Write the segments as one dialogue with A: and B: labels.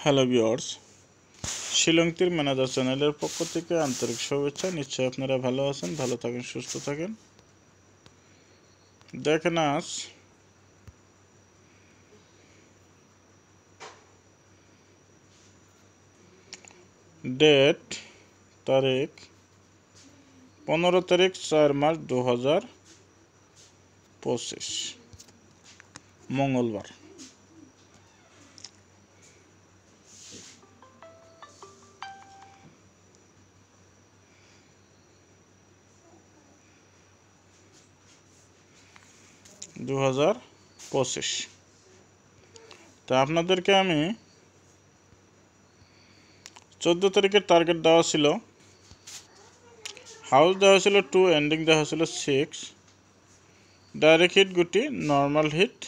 A: Hello viewers, শিলংতীর manager চ্যানেলের পক্ষ থেকে আন্তরিক শুভেচ্ছা। নিশ্চয়ই আপনারা ভালো আছেন, ভালো থাকেন, সুস্থ থাকেন। দেখেন আজ ডেট তারিখ 15 তারিখ 4 মাস 2025 মঙ্গলবার। তা আপনাদেরকে আমি 14 তারিখের টার্গেট দেওয়া ছিল, হাউস দেওয়া ছিল 2, এন্ডিং দেওয়া ছিল 6, ডাইরেক্ট হিট গুটি, নর্মাল হিট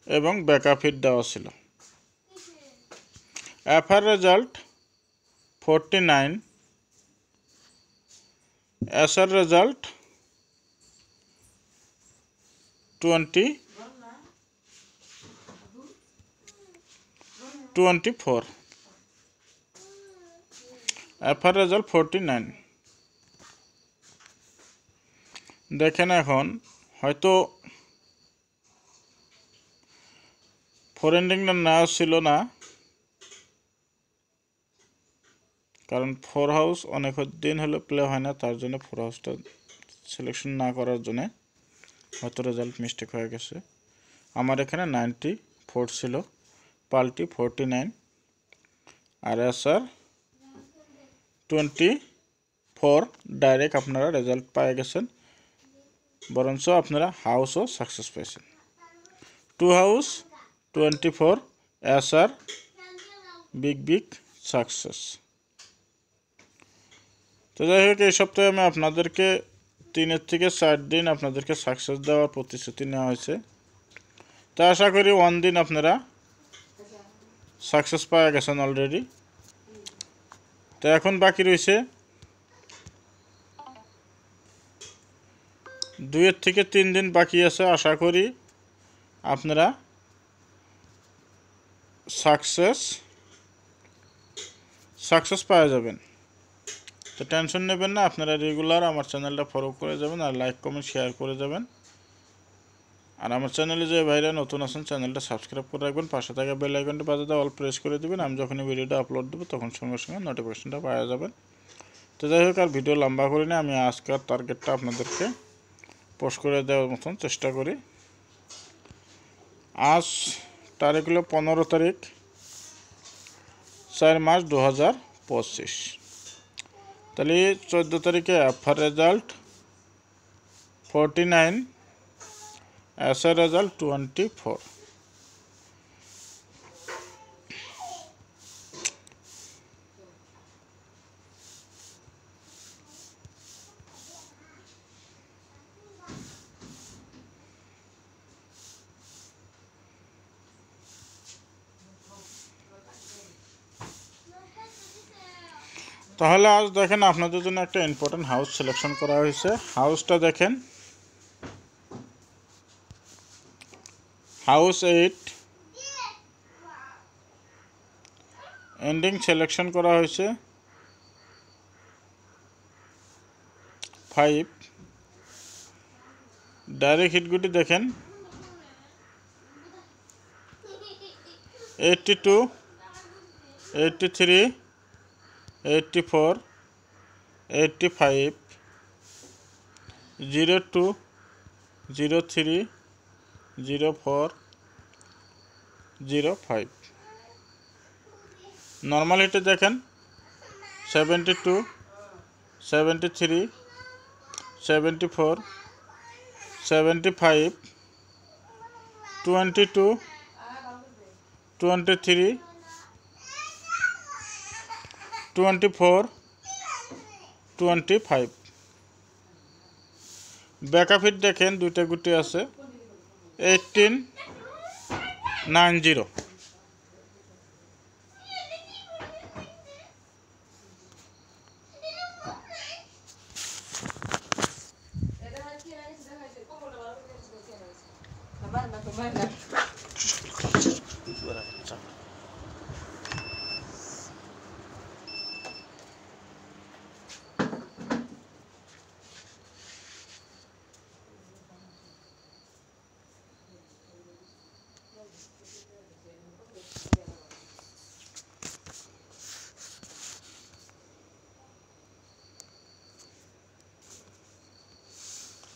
A: এবং ব্যাকআপ হিট দেওয়া ছিল। FR result 49, SR result 24। FR result 49। দেখেন এখন হয়তো ফোর এন্ডিংটা নেওয়া ছিল না, কারণ ফোর হাউস অনেক দিন হলো প্লে হয় না, তার জন্য ফোর হাউসটা সিলেকশন না করার জন্য হয়তো রেজাল্ট মিস্টেক হয়ে গেছে। আমার এখানে 94 ছিল, পাল্টি 49 আর এসআর 24। ডাইরেক্ট আপনারা রেজাল্ট পেয়ে গেছেন, বরঞ্চ আপনারা হাউসও সাকসেস পেয়েছেন। 2 হাউস 24, এসআর বিগ সাকসেস। তো যাই হোক, এই সপ্তাহে আমি আপনাদেরকে 3 থেকে 4 দিন আপনাদেরকে সাকসেস দেওয়ার প্রতিশ্রুতি নেওয়া হয়েছে। তো আশা করি 1 দিন আপনারা সাকসেস পেয়ে গেছেন অলরেডি। তো এখন বাকি রয়েছে 2 থেকে 3 দিন বাকি আছে। আশা করি আপনারা সাকসেস পাওয়া যাবেন। তো টেনশন নেবেন না, আপনারা রেগুলার আমার চ্যানেলটা ফলো করে যাবেন আর লাইক কমেন্ট শেয়ার করে যাবেন। আর আমার চ্যানেলে যে ভাইরা নতুন আছেন চ্যানেলটা সাবস্ক্রাইব করে রাখবেন, পাশে থাকা বেল আইকনটি বাজাতে অল প্রেস করে দেবেন। আমি যখনই ভিডিওটা আপলোড দেবো তখন সঙ্গে সঙ্গে নোটিফিকেশনটা পাওয়া যাবেন। তো যাই হোক, আর ভিডিও লম্বা করি না, আমি আজকের টার্গেটটা আপনাদেরকে পোস্ট করে দেওয়ার মতন চেষ্টা করি। আজ তারিখ হলো 15 তারিখ 4 মাস 2025। তাহলে 14 তারিখে এফআর রেজাল্ট 49, এসআর রেজাল্ট 24। তাহলে আজ দেখেন আপনাদের জন্য একটা ইম্পর্টেন্ট হাউস সিলেকশন করা হয়েছে। হাউসটা দেখেন, হাউস 8, এন্ডিং সিলেকশন করা হয়েছে 5, ডাইরেক্ট হিটগুটি দেখেন 82, 83, 84, 85, 02, 03, 04, 05। নর্মাল হিটে দেখেন 72, 73, 74, 75, 22, 23, 24, 25। ব্যাকআপ হিট দেখেন দুইটা গুটি আছে 18, 90।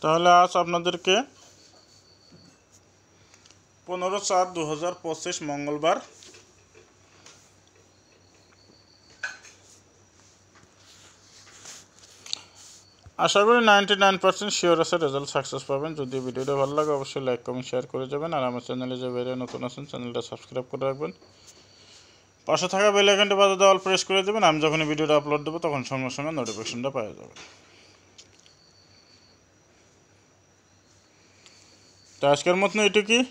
A: তাহলে আজ আপনাদেরকে 15/4/2025 মঙ্গলবার আশা করি 99% শিওর আছে রেজাল্ট সাকসেস পাবেন। যদি ভিডিওটা ভালো লাগে অবশ্যই লাইক কমেন্ট শেয়ার করে যাবেন। আর আমার চ্যানেলে যে বাইরে নতুন আছেন চ্যানেলটা সাবস্ক্রাইব করে রাখবেন। পাশে থাকা বেল আইকনটা বাজাতে অল প্রেস করে দেবেন। আমি যখন ভিডিওটা আপলোড দেবো তখন সঙ্গে সঙ্গে নোটিফিকেশনটা পেয়ে যাবেন। তো আজকের মতন এটুকুই।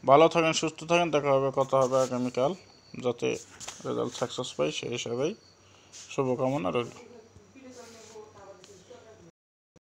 A: ভালো থাকেন, সুস্থ থাকেন, দেখা হবে, কথা হবে আগামীকাল, যাতে রেজাল্ট সাকসেস পাই সেই হিসাবেই শুভকামনা রইল।